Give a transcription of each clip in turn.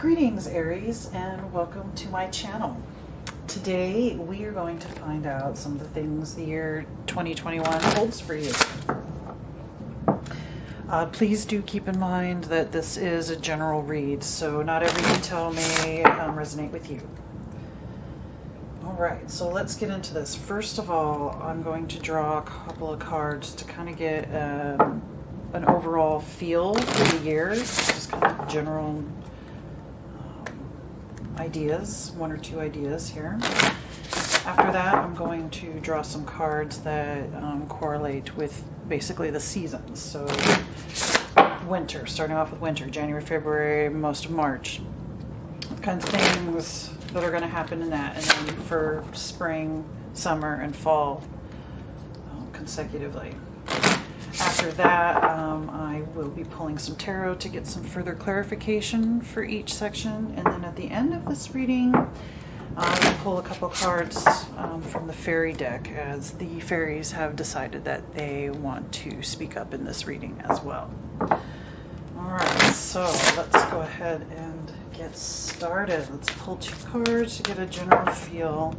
Greetings, Aries, and welcome to my channel. Today we are going to find out some of the things the year 2021 holds for you. Please do keep in mind that this is a general read, so not every detail may resonate with you. Alright, so let's get into this. First of all, I'm going to draw a couple of cards to kind of get an overall feel for the year, just kind of general ideas, one or two ideas here. After that, I'm going to draw some cards that correlate with basically the seasons. So winter, starting off with winter, January, February, most of March. What kinds of things that are going to happen in that. And then for spring, summer, and fall consecutively. After that, I will be pulling some tarot to get some further clarification for each section. And then at the end of this reading, I will pull a couple cards from the fairy deck, as the fairies have decided that they want to speak up in this reading as well. Alright, so let's go ahead and get started. Let's pull two cards to get a general feel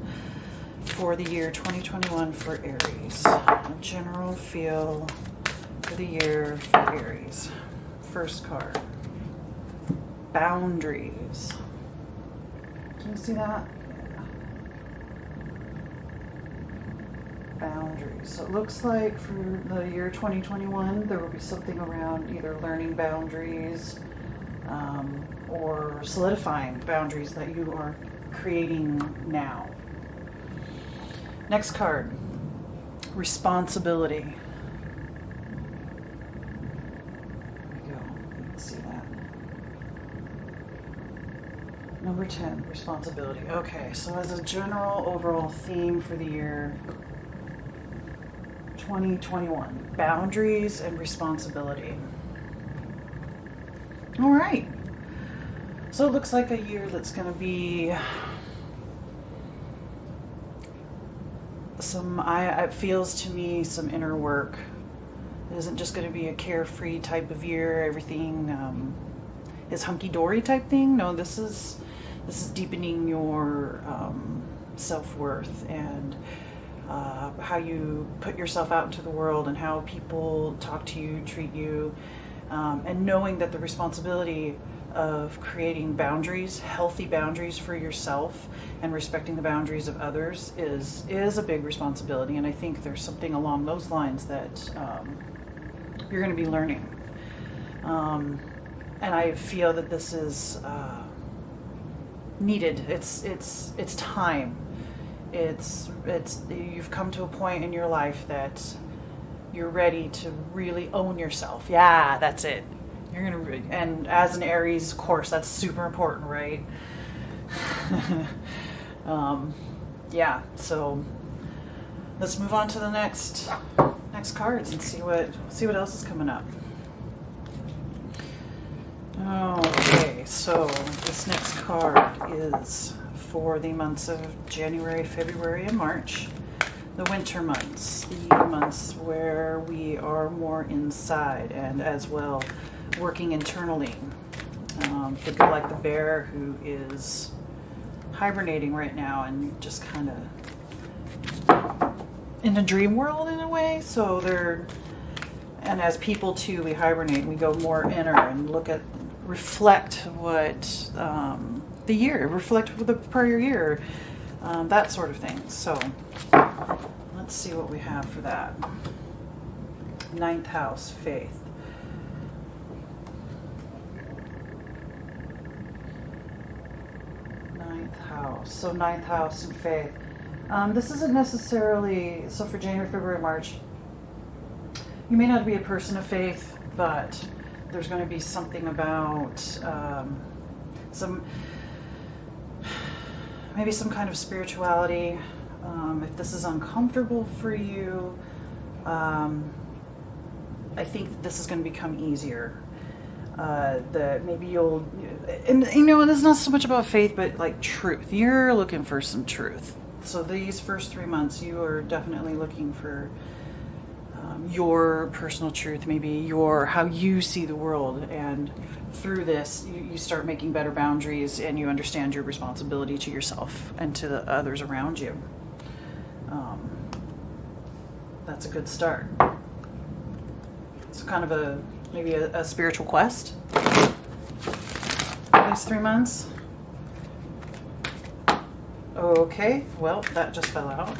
for the year 2021 for Aries. A general feel for the year for Aries. First card, boundaries. Can you see that? Yeah. Boundaries. So it looks like for the year 2021, there will be something around either learning boundaries or solidifying boundaries that you are creating now. Next card, responsibility. Number 10, responsibility. Okay, so as a general overall theme for the year 2021, boundaries and responsibility. All right. So it looks like a year that's going to be it feels to me some inner work. It isn't just going to be a carefree type of year. Everything is hunky-dory type thing. No, this is deepening your self-worth and how you put yourself out into the world and how people talk to you, treat you, and knowing that the responsibility of creating boundaries, healthy boundaries for yourself, and respecting the boundaries of others is a big responsibility. And I think there's something along those lines that you're going to be learning. And I feel that this is needed. It's time. It's you've come to a point in your life that you're ready to really own yourself. Yeah, that's it. You're gonna, and as an Aries, of course, that's super important, right? Yeah. So let's move on to the next cards and see what else is coming up. Okay, so this next card is for the months of January, February, and March. The winter months, the months where we are more inside and as well working internally. Think of like the bear who is hibernating right now and just kind of in a dream world in a way. So and as people too, we hibernate, we go more inner and reflect what reflect the prior year, that sort of thing. So let's see what we have for that. Ninth house, faith. Ninth house. So ninth house and faith. This isn't necessarily, so for January, February, March, you may not be a person of faith, but there's going to be something about maybe some kind of spirituality. If this is uncomfortable for you, I think this is going to become easier. That maybe you'll, and it's not so much about faith, but like truth. You're looking for some truth. So these first 3 months, you are definitely looking for your personal truth, maybe your how you see the world, and through this you start making better boundaries and you understand your responsibility to yourself and to the others around you. That's a good start. It's kind of maybe a spiritual quest. These 3 months. Okay, well, that just fell out.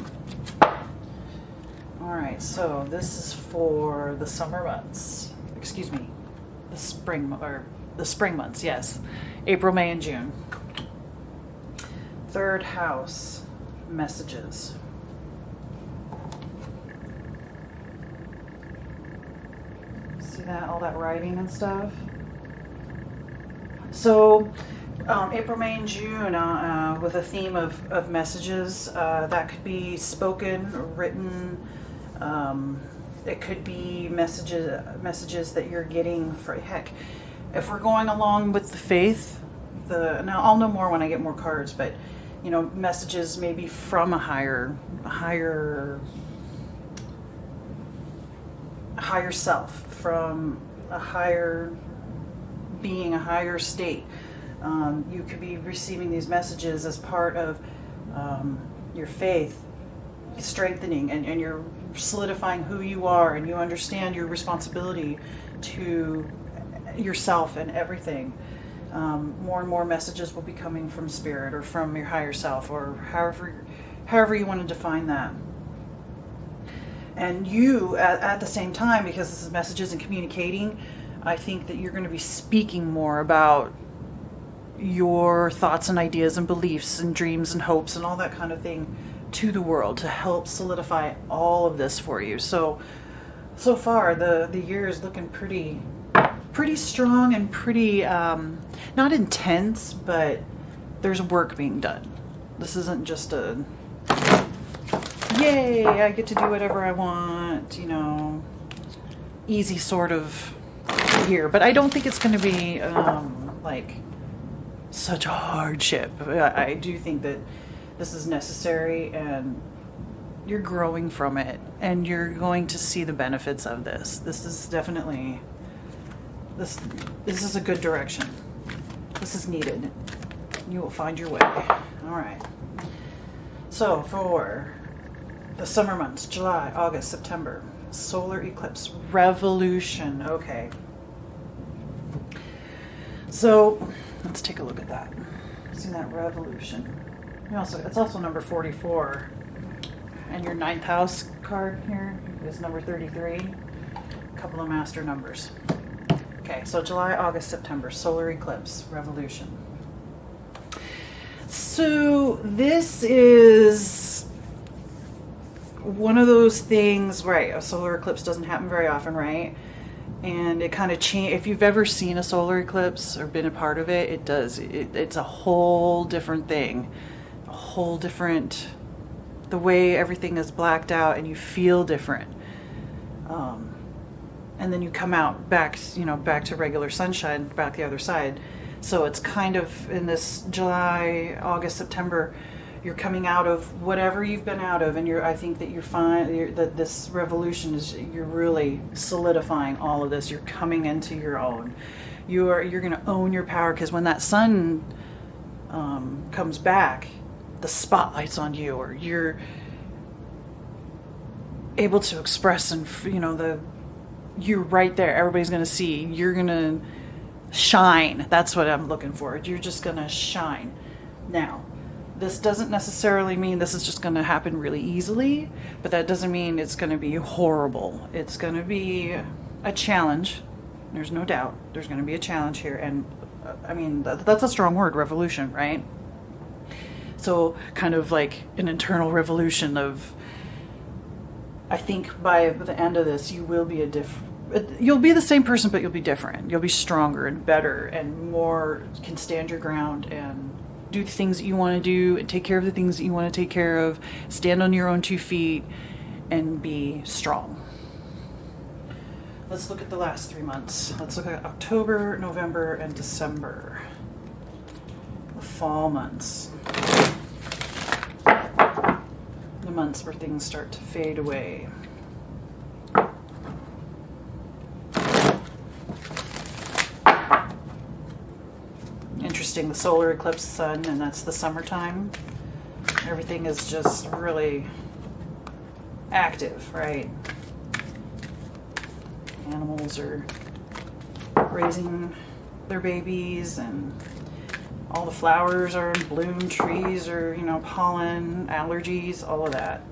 All right, so this is for the summer months. Excuse me, the spring months. Yes, April, May, and June. Third house messages. See that, all that writing and stuff. So April, May, and June with a theme of messages. That could be spoken, written. It could be messages that you're getting for, heck, if we're going along with the faith, now I'll know more when I get more cards, but you know, messages maybe from a higher self, from a higher being, a higher state. You could be receiving these messages as part of your faith strengthening, and you're solidifying who you are, and you understand your responsibility to yourself and everything. More and more messages will be coming from spirit or from your higher self, or however you want to define that. And you, at the same time, because this is messages and communicating, I think that you're going to be speaking more about your thoughts and ideas and beliefs and dreams and hopes and all that kind of thing to the world to help solidify all of this for you. So far the year is looking pretty strong and pretty not intense, but there's work being done. This isn't just a yay, I get to do whatever I want, you know, easy sort of year. But I don't think it's going to be like such a hardship. I do think that this is necessary, and you're growing from it, and you're going to see the benefits of this. This is definitely, this is a good direction. This is needed. You will find your way. All right. So for the summer months, July, August, September, solar eclipse, revolution. Okay. So let's take a look at that. See that revolution. It's also number 44. And your 9th house card here is number 33. A couple of master numbers. Okay, so July, August, September, solar eclipse, revolution. So this is one of those things, right? A solar eclipse doesn't happen very often, right? And it kind of change. If you've ever seen a solar eclipse or been a part of it, it does. It's a whole different thing, a whole different. The way everything is blacked out, and you feel different. And then you come out back to regular sunshine, back the other side. So it's kind of in this July, August, September, you're coming out of whatever you've been out of, and I think that that this revolution is, you're really solidifying all of this. You're coming into your own. You're going to own your power, because when that sun comes back, the spotlight's on you, or you're able to express, and you're right there. Everybody's going to see. You're going to shine. That's what I'm looking for. You're just going to shine. Now, this doesn't necessarily mean this is just going to happen really easily, but that doesn't mean it's going to be horrible. It's going to be a challenge. There's no doubt. There's going to be a challenge here. And I mean, that's a strong word, revolution, right? So kind of like an internal revolution of, I think by the end of this, you will be you'll be the same person, but you'll be different. You'll be stronger and better and more, can stand your ground and do the things that you want to do and take care of the things that you want to take care of, stand on your own 2 feet and be strong. Let's look at the last 3 months. Let's look at October, November, and December. The fall months. The months where things start to fade away. interesting. The solar eclipse sun, and that's the summertime. Everything is just really active, right? Animals are raising their babies, and all the flowers are in bloom, trees are, you know, pollen, allergies, all of that.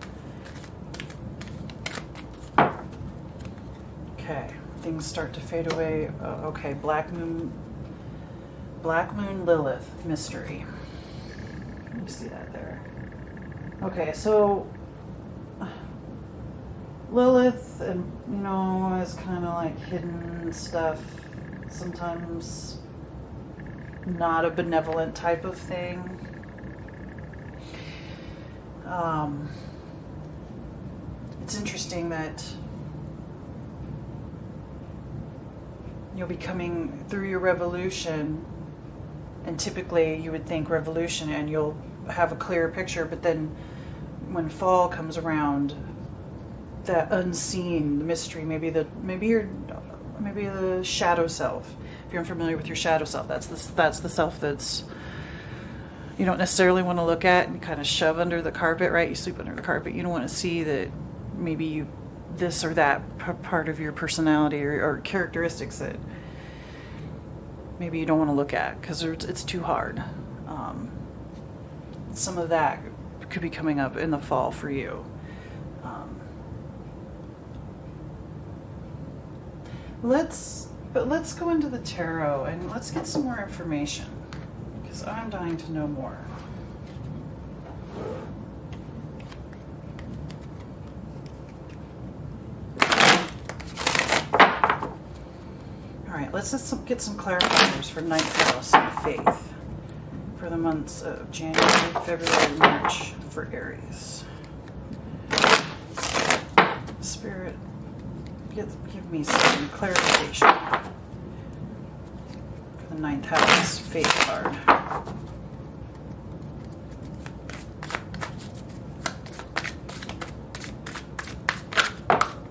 Okay, things start to fade away. Okay, Black Moon Lilith mystery. You see that there. Okay, so Lilith, and you know, is kind of like hidden stuff. Sometimes not a benevolent type of thing. It's interesting that you'll be coming through your revolution, and typically you would think revolution and you'll have a clearer picture, but then when fall comes around, that unseen, the mystery, maybe the shadow self. If you're unfamiliar with your shadow self, that's the self that's you don't necessarily want to look at and kind of shove under the carpet, right? You sweep under the carpet. You don't want to see that maybe you this or that part of your personality or characteristics that maybe you don't want to look at because it's too hard. Some of that could be coming up in the fall for you. Let's go into the tarot and let's get some more information because I'm dying to know more. All right, let's just get some clarifiers for ninth house and faith for the months of January, February, March for Aries. Spirit, give me some clarification for the ninth house faith card.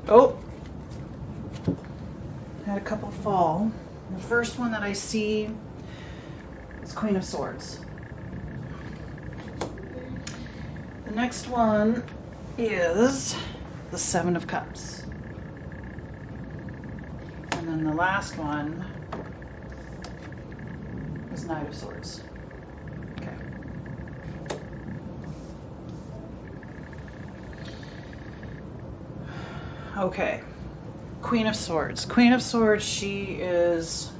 Oh, had a couple fall. The first one that I see is Queen of Swords. The next one is the Seven of Cups. And then the last one is Knight of Swords. Okay. Okay. Queen of Swords. Queen of Swords, she is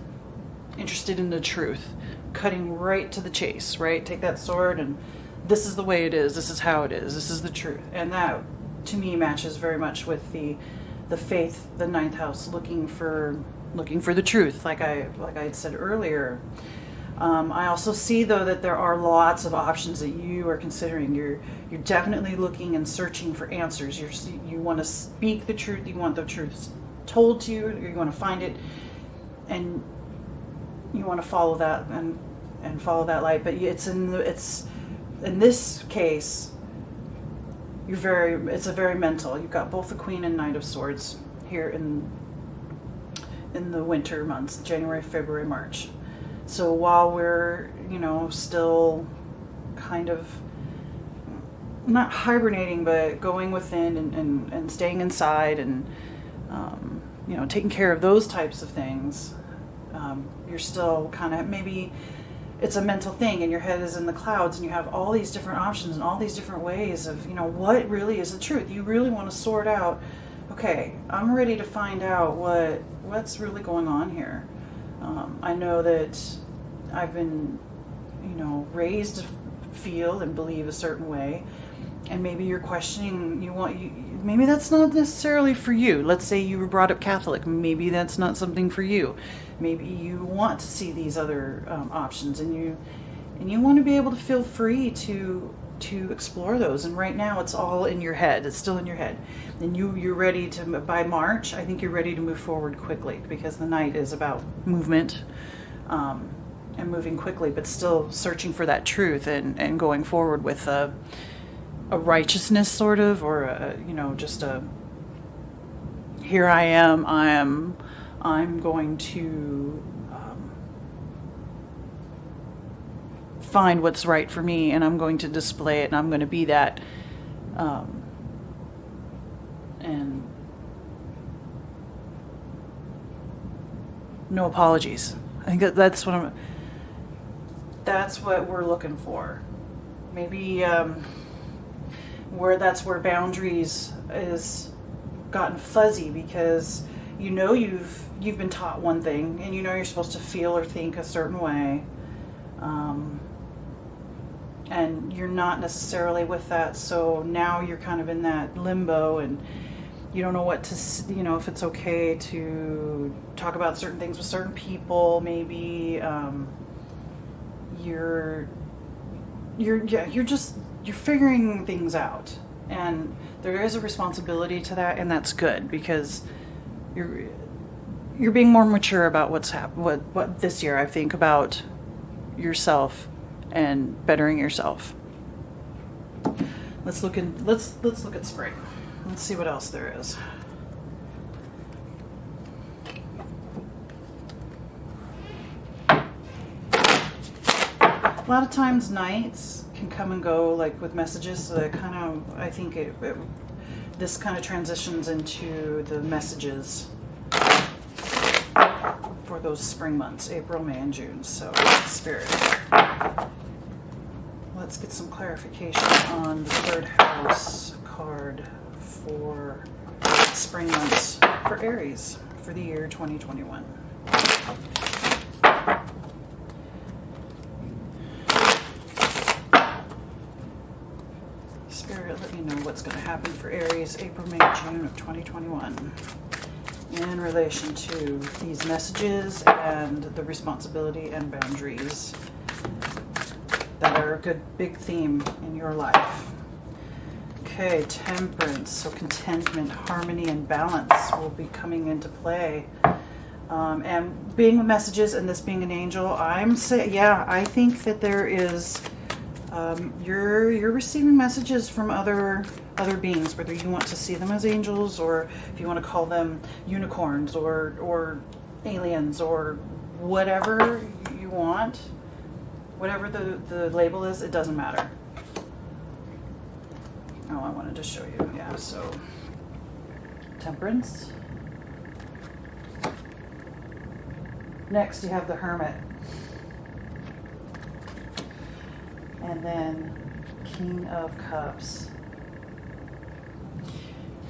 interested in the truth, cutting right to the chase, right? Take that sword and this is the way it is, this is how it is, this is the truth. And that, to me, matches very much with the faith, the ninth house, looking for the truth, like I had said earlier. I also see, though, that there are lots of options that you are considering. You're definitely looking and searching for answers. You want to speak the truth. You want the truth told to you. You want to find it, and you want to follow that and follow that light. But it's in this case, it's a very mental. You've got both the Queen and Knight of Swords here in the winter months, January, February, March. So while we're, still kind of not hibernating, but going within and staying inside and, taking care of those types of things, you're still kind of, maybe it's a mental thing and your head is in the clouds and you have all these different options and all these different ways of, what really is the truth. You really want to sort out, okay, I'm ready to find out what's really going on here. I know that I've been, raised to feel and believe a certain way, and maybe you're questioning. Maybe that's not necessarily for you. Let's say you were brought up Catholic. Maybe that's not something for you. Maybe you want to see these other options, and you want to be able to feel free to explore those. And right now, it's all in your head. It's still in your head, and you're ready to. By March, I think you're ready to move forward quickly because the Knight is about movement. And moving quickly, but still searching for that truth and going forward with a righteousness sort of, or just a, here I am, I'm going to find what's right for me, and I'm going to display it, and I'm going to be that. And no apologies. I think that's what we're looking for. Maybe where boundaries is gotten fuzzy, because you've been taught one thing, and you're supposed to feel or think a certain way, and you're not necessarily with that. So now you're kind of in that limbo, and you don't know what to, if it's okay to talk about certain things with certain people. Maybe you're figuring things out, and there is a responsibility to that, and that's good, because you're being more mature about what this year, I think, about yourself and bettering yourself. Let's look at spring. Let's see what else there is. A lot of times nights can come and go, like with messages. So that I think this kind of transitions into the messages for those spring months, April, May, and June. So, Spirit, let's get some clarification on the third house card for spring months for Aries for the year 2021. Spirit, let me know what's going to happen for Aries April, May, June of 2021 in relation to these messages and the responsibility and boundaries that are a good big theme in your life. Okay, Temperance, so contentment, harmony, and balance will be coming into play. And being with messages and this being an angel, I think that there is, you're receiving messages from other beings, whether you want to see them as angels, or if you want to call them unicorns or aliens, or whatever you want, whatever the label is, it doesn't matter. Oh, I wanted to show you. Yeah, so Temperance. Next, you have the Hermit. And then King of Cups.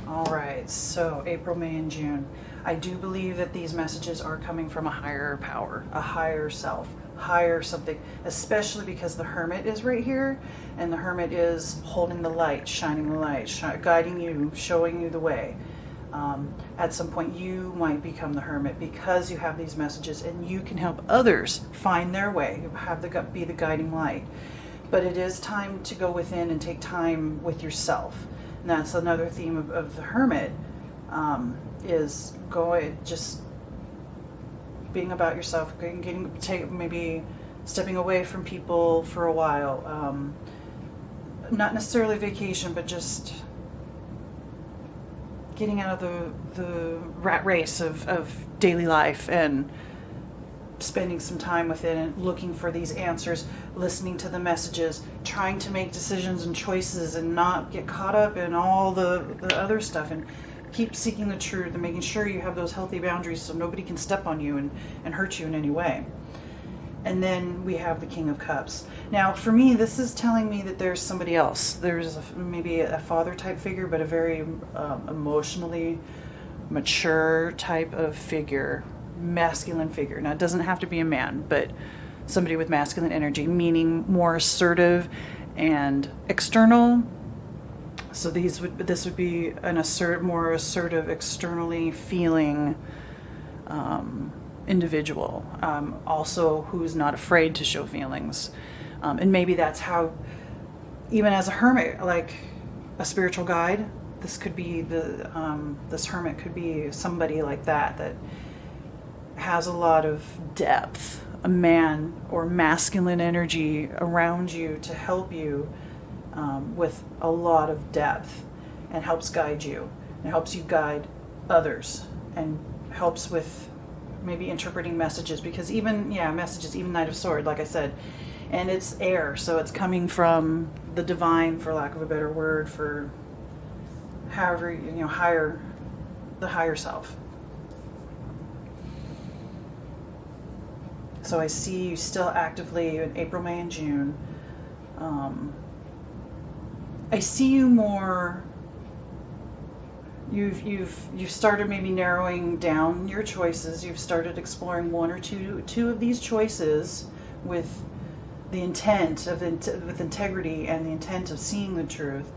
All right, so April, May, and June. I do believe that these messages are coming from a higher power, a higher self, higher something, especially because the Hermit is right here, and the Hermit is holding the light, shining the light, guiding you, showing you the way. At some point you might become the Hermit because you have these messages, and you can help others find their way, be the guiding light. But it is time to go within and take time with yourself. And that's another theme of the Hermit, is just being about yourself, maybe stepping away from people for a while. Not necessarily vacation, but just getting out of the rat race of daily life and spending some time with it and looking for these answers, listening to the messages, trying to make decisions and choices and not get caught up in all the other stuff, and keep seeking the truth and making sure you have those healthy boundaries so nobody can step on you and hurt you in any way. And then we have the King of Cups. Now, for me, this is telling me that there's somebody else. There's maybe a father type figure, but a very emotionally mature type of figure, masculine figure. Now, it doesn't have to be a man, but somebody with masculine energy, meaning more assertive and external. So this would be an more assertive, externally feeling individual, also who's not afraid to show feelings. And maybe that's how, even as a hermit, like a spiritual guide, this could be this hermit could be somebody like that has a lot of depth, a man or masculine energy around you to help you with a lot of depth, and helps guide you, and helps you guide others, and helps with maybe interpreting messages, because even Knight of Sword, like I said, And it's air, so it's coming from the divine, for lack of a better word, for however, higher, the higher self. So I see you still actively in April, May, and June. I see you more. You've started maybe narrowing down your choices. You've started exploring one or two of these choices with the intent of with integrity and the intent of seeing the truth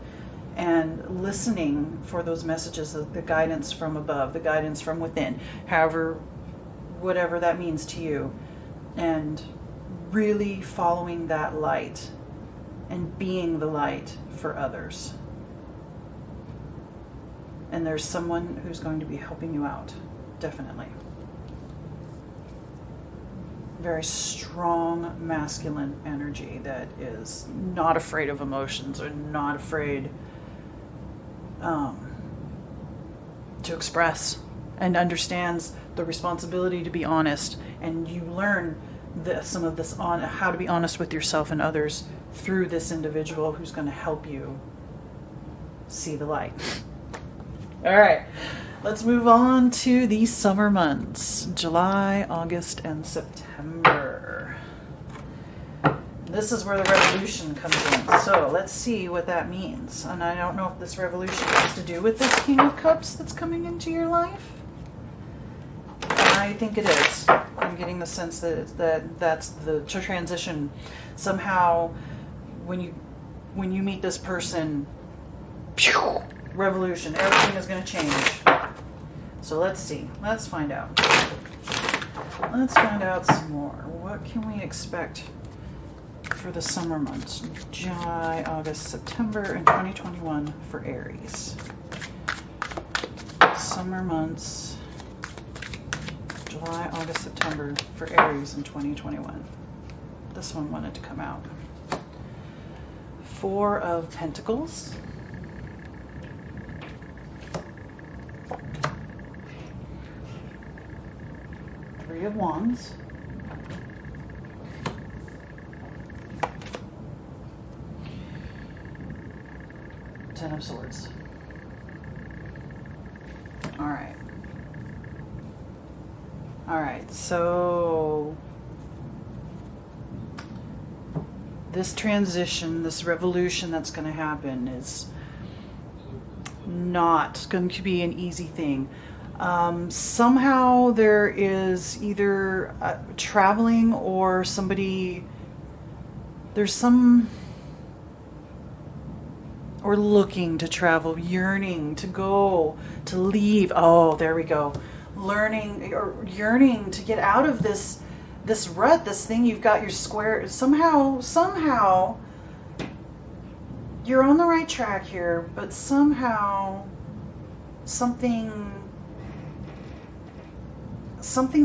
and listening for those messages, the guidance from above, the guidance from within, however, whatever that means to you, and really following that light and being the light for others. And there's someone who's going to be helping you out, definitely. Very strong masculine energy that is not afraid of emotions or not afraid to express, and understands the responsibility to be honest. And you learn some of this on how to be honest with yourself and others through this individual who's going to help you see the light. All right, let's move on to the summer months, July, August, and September. This is where the revolution comes in. So let's see what that means. And I don't know if this revolution has to do with this King of Cups that's coming into your life. I think it is. I'm getting the sense that that's the transition. Somehow, when you meet this person, revolution, everything is going to change. So let's see. Let's find out. Let's find out some more. What can we expect for the summer months? July, August, September, and 2021 for Aries. Summer months, July, August, September for Aries in 2021. This one wanted to come out. Four of Pentacles. Three of Wands. Ten of Swords. All right. All right, so this transition, this revolution that's going to happen is not going to be an easy thing. Somehow there is either traveling or somebody, there's some, or looking to travel, yearning to go, to leave. Oh, there we go. Learning or yearning to get out of this rut, this thing you've got your square. Somehow you're on the right track here, but somehow something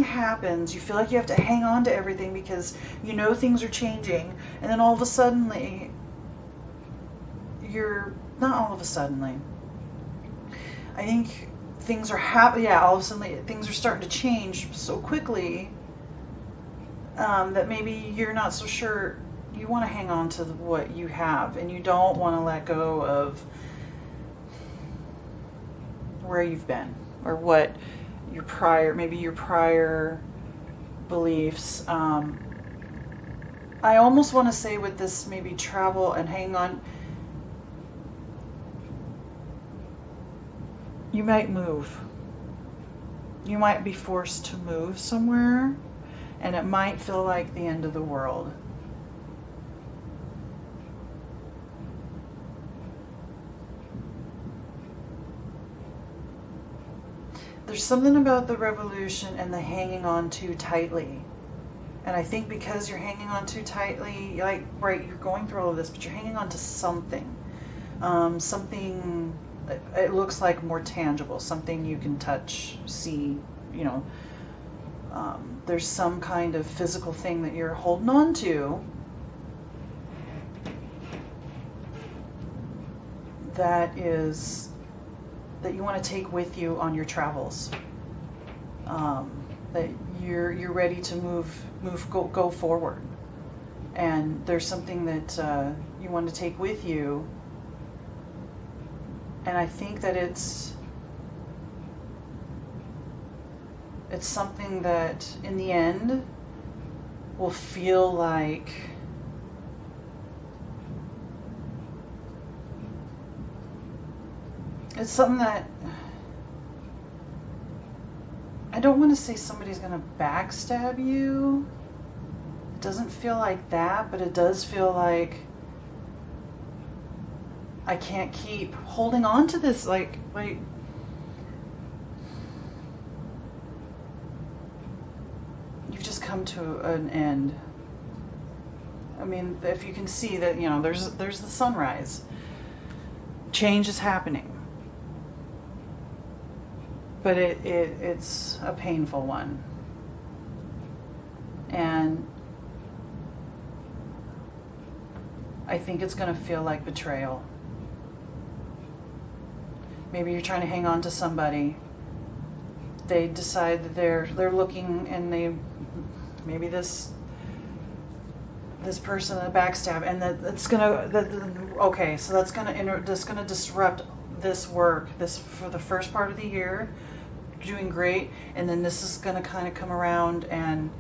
happens. You feel like you have to hang on to everything because you know things are changing, and then all of a sudden you're not all of a sudden. I think things are happening. Yeah, all of a sudden things are starting to change so quickly that maybe you're not so sure. You want to hang on to what you have, and you don't want to let go of where you've been or what your prior beliefs. I almost want to say with this maybe travel and hang on, you might move. You might be forced to move somewhere, and it might feel like the end of the world. There's something about the revolution and the hanging on too tightly. And I think because you're hanging on too tightly, right, you're going through all of this, but you're hanging on to something. Something, it looks like more tangible, something you can touch, see, there's some kind of physical thing that you're holding on to that you want to take with you on your travels. That you're ready to go forward and there's something that you want to take with you. And I think that it's something that in the end will feel like it's something that I don't want to say somebody's going to backstab you. It doesn't feel like that, but it does feel like I can't keep holding on to this, like you've just come to an end. I mean, if you can see that, you know, there's the sunrise. Change is happening. But it's a painful one. And I think it's going to feel like betrayal. Maybe you're trying to hang on to somebody. They decide that they're looking, and maybe this person, a backstab, and that's gonna okay. So that's gonna disrupt this work. This for the first part of the year, doing great, and then this is gonna kind of come around, and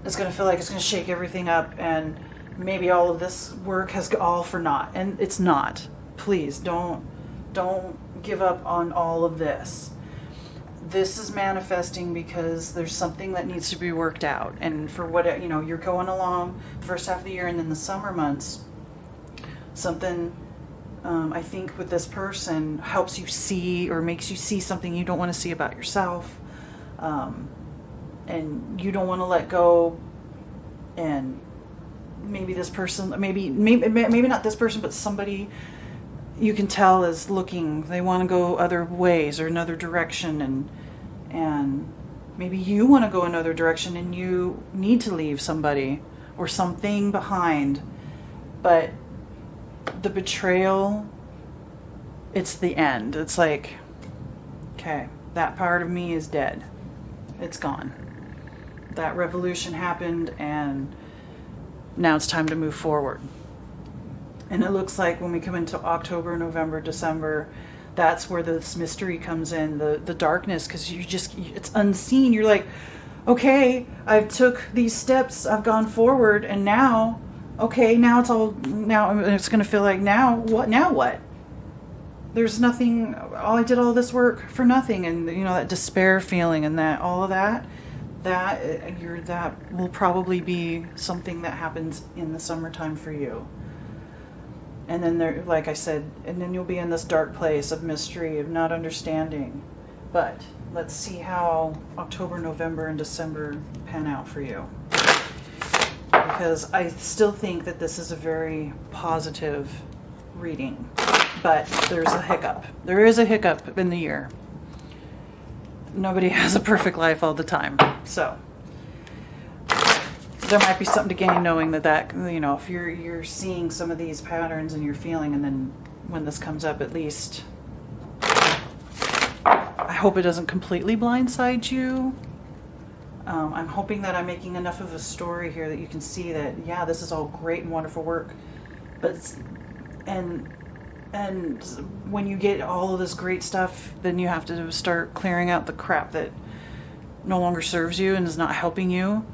it's gonna feel like it's gonna shake everything up, and maybe all of this work has all for naught, and it's not. Please don't give up on all of this. This is manifesting because there's something that needs to be worked out, and for what, you know, you're going along the first half of the year, and then the summer months, something I think with this person helps you see or makes you see something you don't want to see about yourself, and you don't want to let go. And maybe this person, maybe not this person, but somebody you can tell is looking, they want to go other ways or another direction, and maybe you want to go another direction, and you need to leave somebody or something behind. But the betrayal, it's the end. It's like, okay, that part of me is dead. It's gone. That revolution happened, and now it's time to move forward. And it looks like when we come into October, November, December, that's where this mystery comes in, the darkness, because it's unseen. You're like, okay, I've took these steps, I've gone forward, and now it's going to feel like now what? There's nothing, I did all this work for nothing, and you know, that despair feeling and that, all of that will probably be something that happens in the summertime for you. And then there, like I said, and then you'll be in this dark place of mystery, of not understanding. But let's see how October, November, and December pan out for you. Because I still think that this is a very positive reading. But there's a hiccup. There is a hiccup in the year. Nobody has a perfect life all the time. So there might be something to gain knowing that, you know, if you're seeing some of these patterns and you're feeling, and then when this comes up, at least I hope it doesn't completely blindside you. I'm hoping that I'm making enough of a story here that you can see that, yeah, this is all great and wonderful work, but and when you get all of this great stuff, then you have to start clearing out the crap that no longer serves you and is not helping you.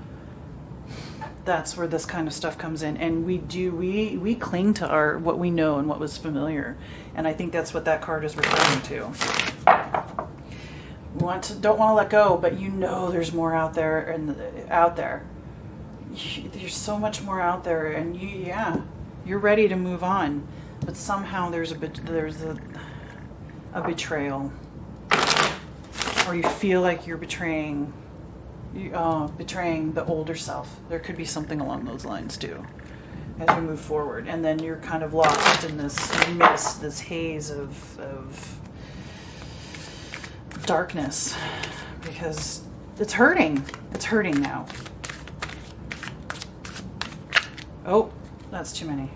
That's where this kind of stuff comes in, and we cling to what we know and what was familiar, and I think that's what that card is referring to. Don't want to let go, but you know there's more out there, and there's so much more out there, and you're ready to move on, but somehow there's a betrayal, or you feel like you're betraying the older self. There could be something along those lines too as you move forward, and then you're kind of lost in this mist, this haze of darkness, because it's hurting now. Oh, that's too many.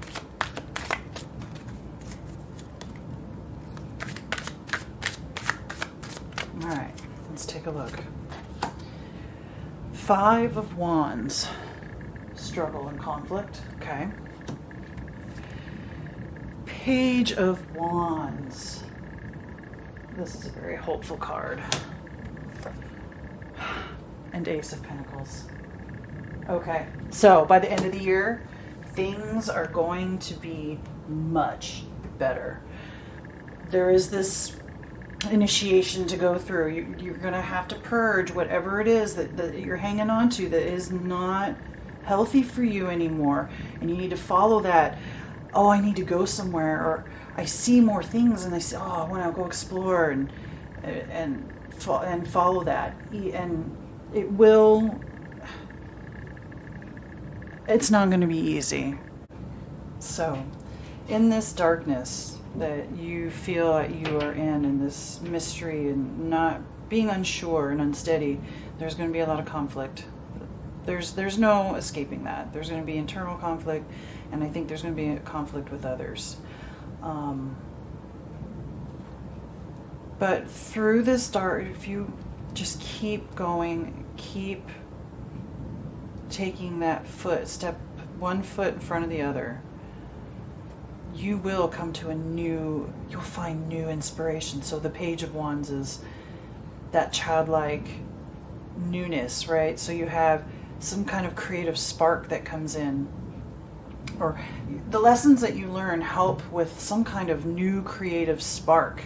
All right, let's take a look. 5 of Wands, struggle and conflict. Okay. Page of Wands. This is a very hopeful card. And Ace of Pentacles. Okay, so by the end of the year, things are going to be much better. There is this initiation to go through. You're going to have to purge whatever it is that you're hanging on to that is not healthy for you anymore. And you need to follow that. Oh, I need to go somewhere, or I see more things and I say, oh, I want to go explore and follow that. And it's not going to be easy. So, in this darkness that you feel that you are in this mystery and not being unsure and unsteady, there's going to be a lot of conflict. There's no escaping that. There's going to be internal conflict, and I think there's going to be a conflict with others. But through this dark, if you just keep going, keep taking that one foot in front of the other, you will come to you'll find new inspiration. So the Page of Wands is that childlike newness, right? So you have some kind of creative spark that comes in, or the lessons that you learn help with some kind of new creative spark.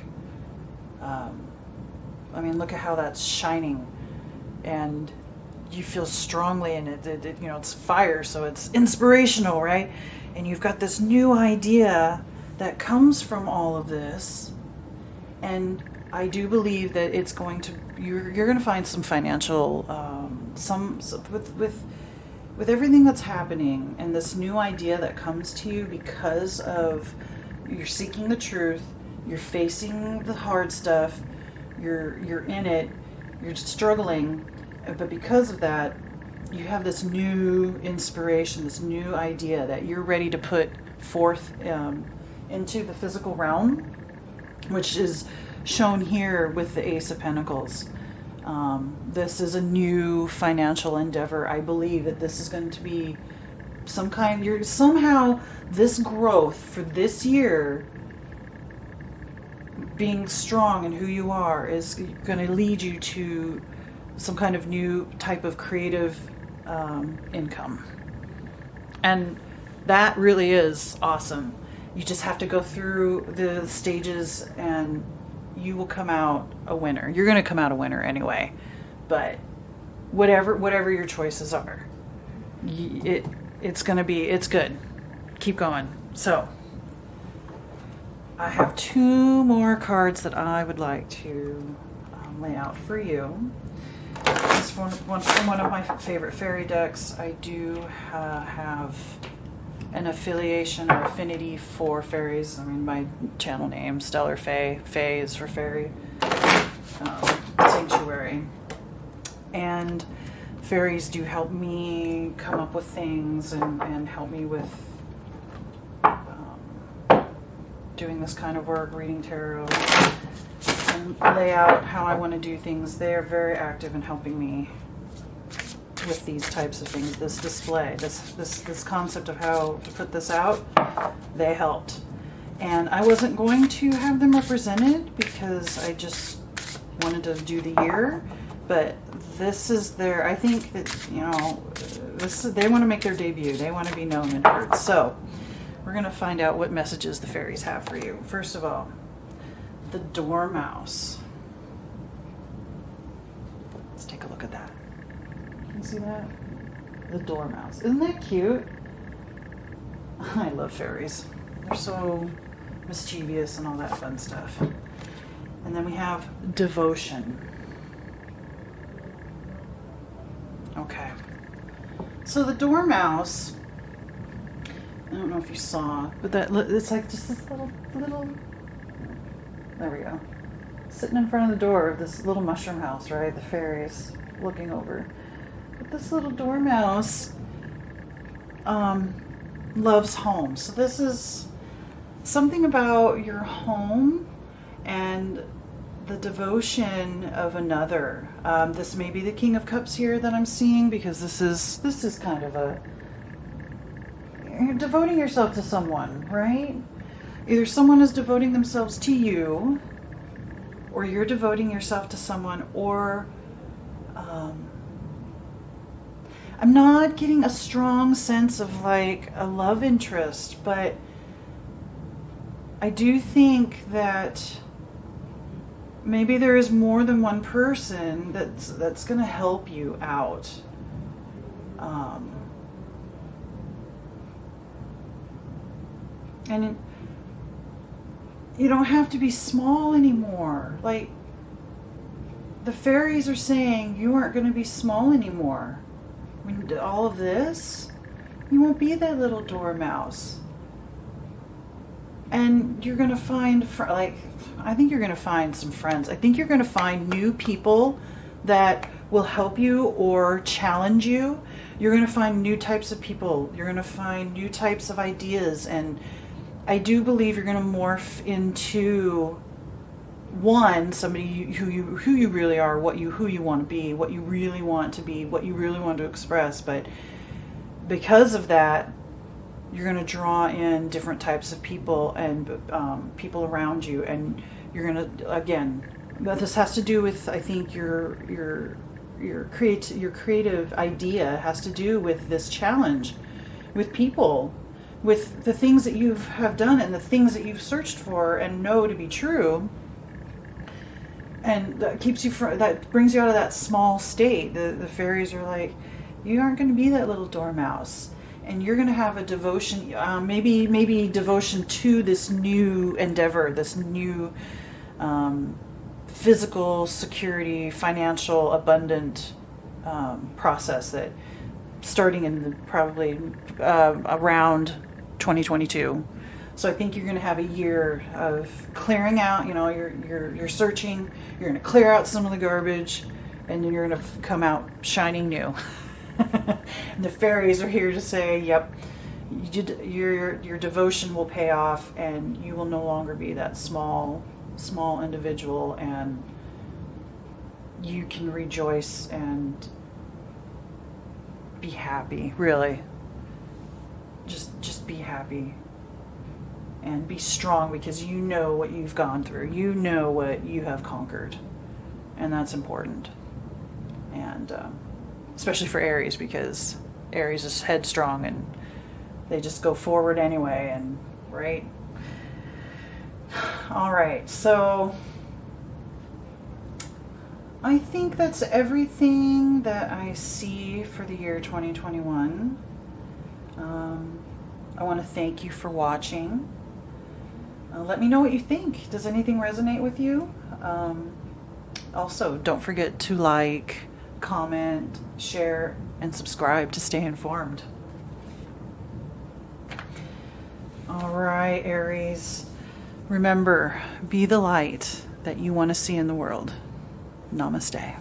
I mean, look at how that's shining, and you feel strongly in it. It's fire, so it's inspirational, right? And you've got this new idea that comes from all of this, and I do believe that it's going to. You're going to find some financial, with everything that's happening, and this new idea that comes to you because of you're seeking the truth, you're facing the hard stuff, you're in it, you're struggling, but because of that, you have this new inspiration, this new idea that you're ready to put forth into the physical realm, which is shown here with the Ace of Pentacles. This is a new financial endeavor. I believe that this is going to be somehow this growth for this year, being strong in who you are, is going to lead you to some kind of new type of creative income. And that really is awesome. You just have to go through the stages and you will come out a winner. You're going to come out a winner anyway. But whatever your choices are, it's good. Keep going. So, I have two more cards that I would like to lay out for you. This is one of my favorite fairy decks. I do have an affiliation or affinity for fairies. I mean, my channel name, Stellar Fae. Fae is for fairy sanctuary. And fairies do help me come up with things and help me with doing this kind of work, reading tarot, and lay out how I want to do things. They are very active in helping me with these types of things. This display, this concept of how to put this out, they helped. And I wasn't going to have them represented because I just wanted to do the year, but this is I think that, they want to make their debut. They want to be known and heard. So we're going to find out what messages the fairies have for you. First of all, the Dormouse. Let's take a look at that. Can you see that? The Dormouse. Isn't that cute? I love fairies. They're so mischievous and all that fun stuff. And then we have Devotion. Okay. So the Dormouse, I don't know if you saw, but it's like just this little, there we go, sitting in front of the door of this little mushroom house, right? The fairies looking over. But this little Dormouse loves home. So this is something about your home and the devotion of another. This may be the King of Cups here that I'm seeing, because this is kind of you're devoting yourself to someone, right? Either someone is devoting themselves to you, or you're devoting yourself to someone, or I'm not getting a strong sense of like a love interest, but I do think that maybe there is more than one person that's going to help you out. And you don't have to be small anymore. Like, the fairies are saying you aren't going to be small anymore. When all of this, you won't be that little dormouse. And you're going to find, I think you're going to find some friends. I think you're going to find new people that will help you or challenge you. You're going to find new types of people. You're going to find new types of ideas. And I do believe you're going to morph into somebody who you really are, who you want to be, what you really want to be, what you really want to express. But because of that, you're going to draw in different types of people and people around you, and you're going to, again, this has to do with, I think, your creative idea has to do with this challenge, with people, with the things that you have done and the things that you've searched for and know to be true. And that that brings you out of that small state. The fairies are like, you aren't going to be that little dormouse, and you're going to have a devotion, maybe devotion to this new endeavor, this new physical security, financial, abundant process that starting in probably around 2022. So I think you're going to have a year of clearing out, you're searching, you're going to clear out some of the garbage, and then you're going to come out shining new. And the fairies are here to say, yep, your devotion will pay off, and you will no longer be that small individual, and you can rejoice and be happy, really. Just be happy. And be strong, because you know what you've gone through. You know what you have conquered. And that's important. And especially for Aries, because Aries is headstrong and they just go forward anyway. And right? All right. So I think that's everything that I see for the year 2021. I want to thank you for watching. Let me know what you think. Does anything resonate with you? Also, don't forget to like, comment, share, and subscribe to stay informed. All right, Aries. Remember, be the light that you want to see in the world. Namaste.